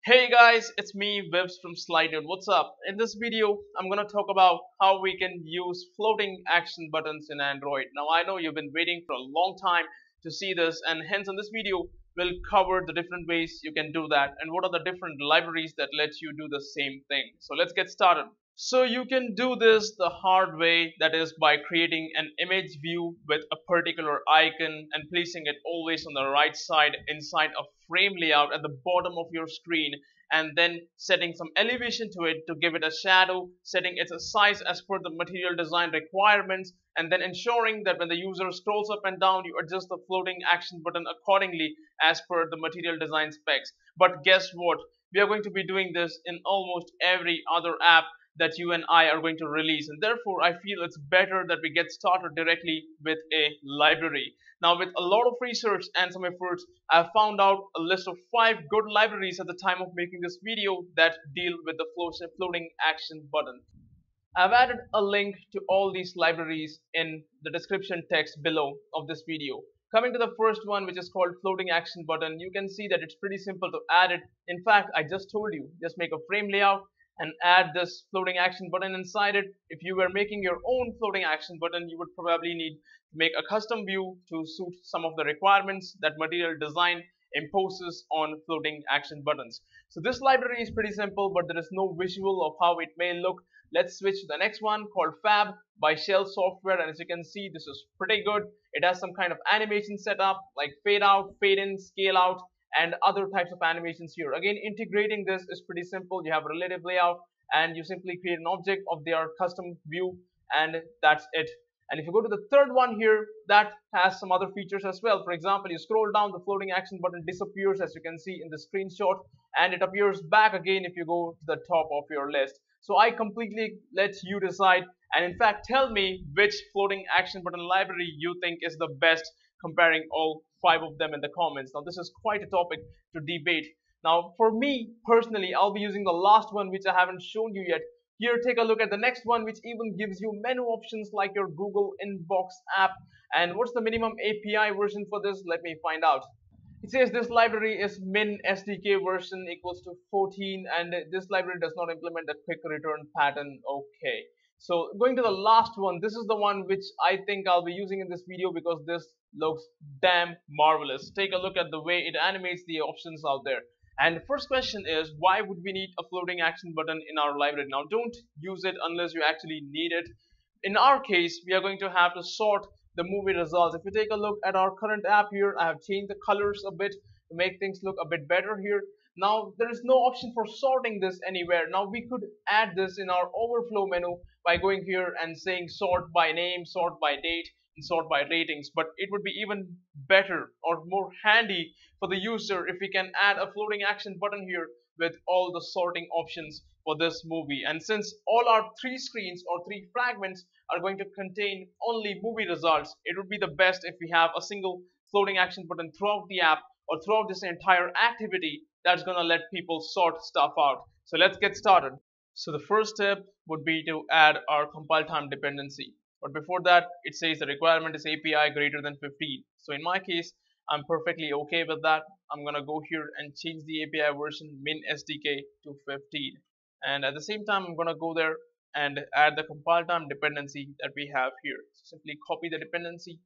Hey guys, it's me Vibs from Slider. What's up? In this video, I'm gonna talk about how we can use floating action buttons in Android. Now I know you've been waiting for a long time to see this, and hence in this video, we'll cover the different ways you can do that and what are the different libraries that let you do the same thing. So let's get started. So you can do this the hard way, that is by creating an image view with a particular icon and placing it always on the right side inside a frame layout at the bottom of your screen, and then setting some elevation to it to give it a shadow, setting its size as per the material design requirements, and then ensuring that when the user scrolls up and down you adjust the floating action button accordingly as per the material design specs. But guess what? We are going to be doing this in almost every other app that you and I are going to release, and therefore I feel it's better that we get started directly with a library. Now, with a lot of research and some efforts, I found out a list of 5 good libraries at the time of making this video that deal with the floating action button. I've added a link to all these libraries in the description text below of this video. Coming to the first one, which is called floating action button, you can see that it's pretty simple to add it. In fact, I just told you, just make a frame layout and add this floating action button inside it. If you were making your own floating action button, you would probably need to make a custom view to suit some of the requirements that material design imposes on floating action buttons. So this library is pretty simple, but there is no visual of how it may look. Let's switch to the next one called Fab by Shell Software, and as you can see, this is pretty good. It has some kind of animation setup like fade out, fade in, scale out, and other types of animations here. Again, integrating this is pretty simple. You have a relative layout and you simply create an object of their custom view, and that's it. And if you go to the third one here, that has some other features as well. For example, you scroll down, the floating action button disappears as you can see in the screenshot, and it appears back again if you go to the top of your list. So I completely let you decide, and in fact tell me which floating action button library you think is the best, comparing all 5 of them in the comments. Now this is quite a topic to debate. Now for me personally, I'll be using the last one which I haven't shown you yet. Here, take a look at the next one, which even gives you menu options like your Google Inbox app. And what's the minimum API version for this? Let me find out. It says this library is min SDK version equals to 14, and this library does not implement a quick return pattern. Okay. So going to the last one, this is the one which I think I'll be using in this video because this looks damn marvelous. Take a look at the way it animates the options out there. And the first question is, why would we need a floating action button in our library? Now don't use it unless you actually need it. In our case, we are going to have to sort the movie results. If you take a look at our current app here, I have changed the colors a bit to make things look a bit better here. Now there is no option for sorting this anywhere. Now we could add this in our overflow menu by going here and saying sort by name, sort by date, and sort by ratings. But it would be even better or more handy for the user if we can add a floating action button here with all the sorting options for this movie. And since all our 3 screens or 3 fragments are going to contain only movie results, it would be the best if we have a single floating action button throughout the app or throughout this entire activity that's going to let people sort stuff out. So let's get started. So the first step would be to add our compile time dependency. But before that, it says the requirement is API greater than 15. So in my case, I'm perfectly okay with that. I'm gonna go here and change the API version min SDK to 15. And at the same time, I'm gonna go there and add the compile time dependency that we have here. So simply copy the dependency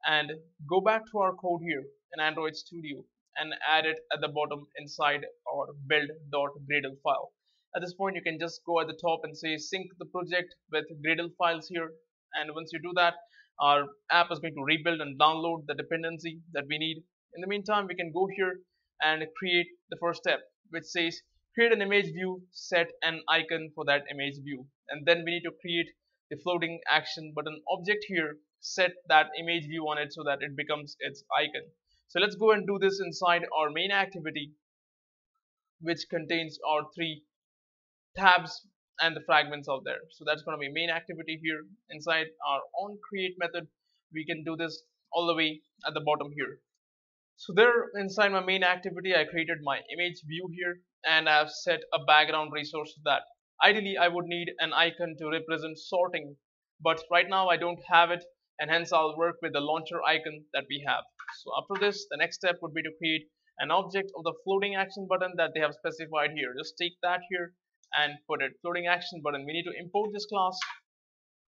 and go back to our code here in Android Studio and add it at the bottom inside our build.gradle file. At this point, you can just go at the top and say sync the project with Gradle files here. And once you do that, our app is going to rebuild and download the dependency that we need. In the meantime, we can go here and create the first step, which says create an image view, set an icon for that image view. And then we need to create the floating action button object here, set that image view on it so that it becomes its icon. So let's go and do this inside our main activity, which contains our 3 tabs and the fragments out there. So that's going to be main activity here. Inside our on create method, we can do this all the way at the bottom here. So there inside my main activity, I created my image view here and I've set a background resource to that. Ideally, I would need an icon to represent sorting, but right now I don't have it, and hence I'll work with the launcher icon that we have. So after this, the next step would be to create an object of the floating action button that they have specified here. Just take that here and put it floating action button. We need to import this class,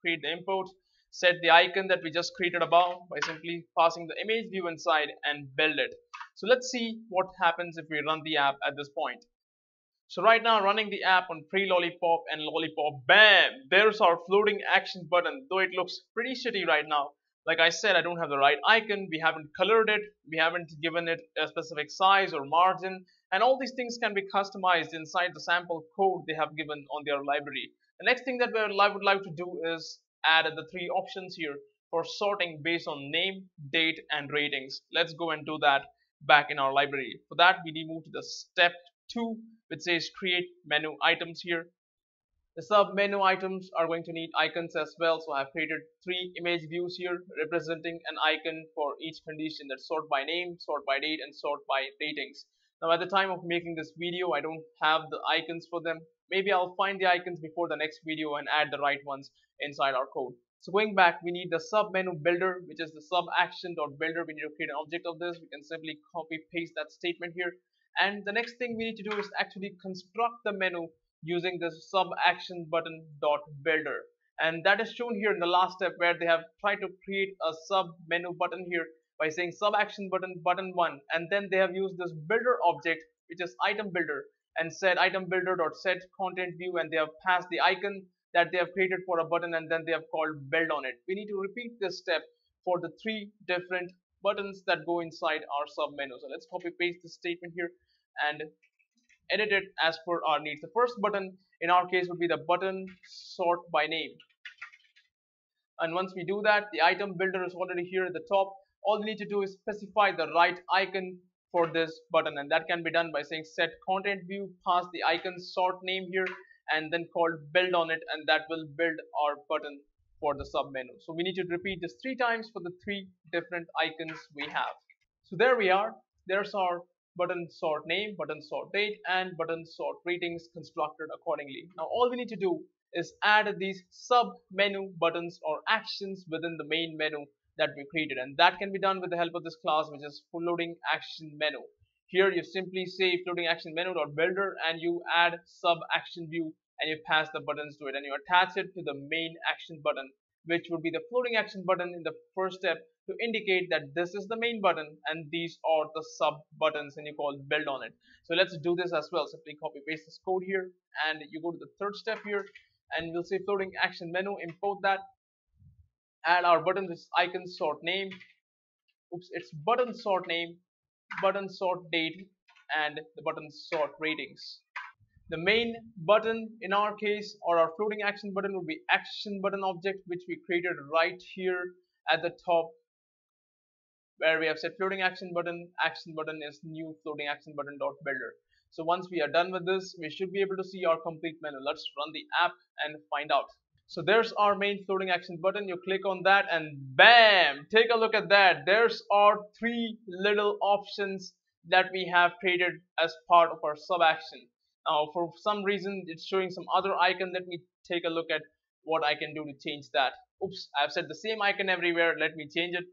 create the import, set the icon that we just created above by simply passing the image view inside and build it. So let's see what happens if we run the app at this point. So right now running the app on pre-lollipop and lollipop, bam, there's our floating action button, though it looks pretty shitty right now. Like I said, I don't have the right icon, we haven't colored it, we haven't given it a specific size or margin, and all these things can be customized inside the sample code they have given on their library. The next thing that I would like to do is add the three options here for sorting based on name, date, and ratings. Let's go and do that back in our library. For that, we need to move to the step 2, which says create menu items here. The sub menu items are going to need icons as well, so I've created 3 image views here representing an icon for each condition, that sort by name, sort by date, and sort by ratings. Now at the time of making this video, I don't have the icons for them. Maybe I'll find the icons before the next video and add the right ones inside our code. So going back, we need the sub menu builder, which is the sub action.builder. We need to create an object of this. We can simply copy paste that statement here. And the next thing we need to do is actually construct the menu using this sub action button dot builder, and that is shown here in the last step where they have tried to create a sub menu button here by saying sub action button 1, and then they have used this builder object which is item builder and said item builder dot set content view, and they have passed the icon that they have created for a button, and then they have called build on it. We need to repeat this step for the 3 different buttons that go inside our sub menu. So let's copy paste this statement here and edit it as per our needs. The first button in our case would be the button sort by name, and once we do that, the item builder is already here at the top. All we need to do is specify the right icon for this button, and that can be done by saying set content view, pass the icon sort name here, and then called build on it, and that will build our button for the sub menu. So we need to repeat this 3 times for the 3 different icons we have. So there we are. There's our button sort name, button sort date, and button sort ratings constructed accordingly. Now all we need to do is add these sub menu buttons or actions within the main menu that we created, and that can be done with the help of this class, which is floating action menu. Here you simply say floating action menu dot builder, and you add sub action view, and you pass the buttons to it, and you attach it to the main action button, which would be the floating action button in the first step, to indicate that this is the main button and these are the sub buttons, and you call build on it. So let's do this as well. Simply copy paste this code here, and you go to the third step here, and we'll say floating action menu, import that, add our button, this icon sort name, it's button sort name, button sort date, and the button sort ratings. The main button in our case, or our floating action button, would be action button object, which we created right here at the top, where we have said floating action button is new floating action button dot builder. So once we are done with this, we should be able to see our complete menu. Let's run the app and find out. So there's our main floating action button. You click on that and bam, take a look at that. There's our 3 little options that we have created as part of our sub action. Now for some reason it's showing some other icon. Let me take a look at what I can do to change that. Oops, I've set the same icon everywhere. Let me change it.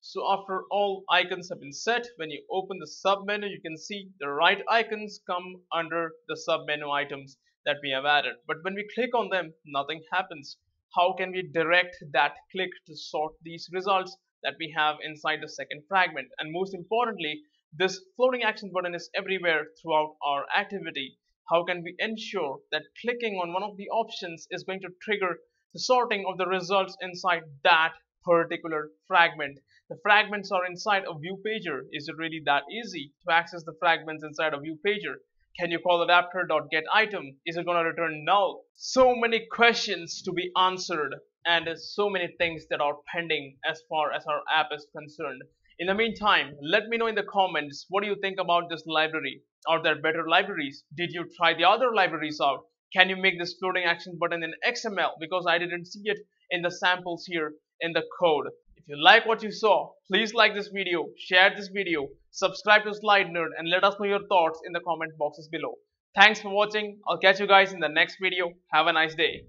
So after all icons have been set, when you open the sub menu, you can see the right icons come under the sub menu items that we have added. But when we click on them, nothing happens. How can we direct that click to sort these results that we have inside the second fragment? And most importantly, this floating action button is everywhere throughout our activity. How can we ensure that clicking on one of the options is going to trigger the sorting of the results inside that particular fragment? The fragments are inside a view pager. Is it really that easy to access the fragments inside a view pager? Can you call adapter.getItem? Is it going to return null? So many questions to be answered, and so many things that are pending as far as our app is concerned. In the meantime, let me know in the comments, what do you think about this library? Are there better libraries? Did you try the other libraries out? Can you make this floating action button in XML? Because I didn't see it in the samples here in the code. If you like what you saw, please like this video, share this video, subscribe to Slide Nerd, and let us know your thoughts in the comment boxes below. Thanks for watching. I'll catch you guys in the next video. Have a nice day.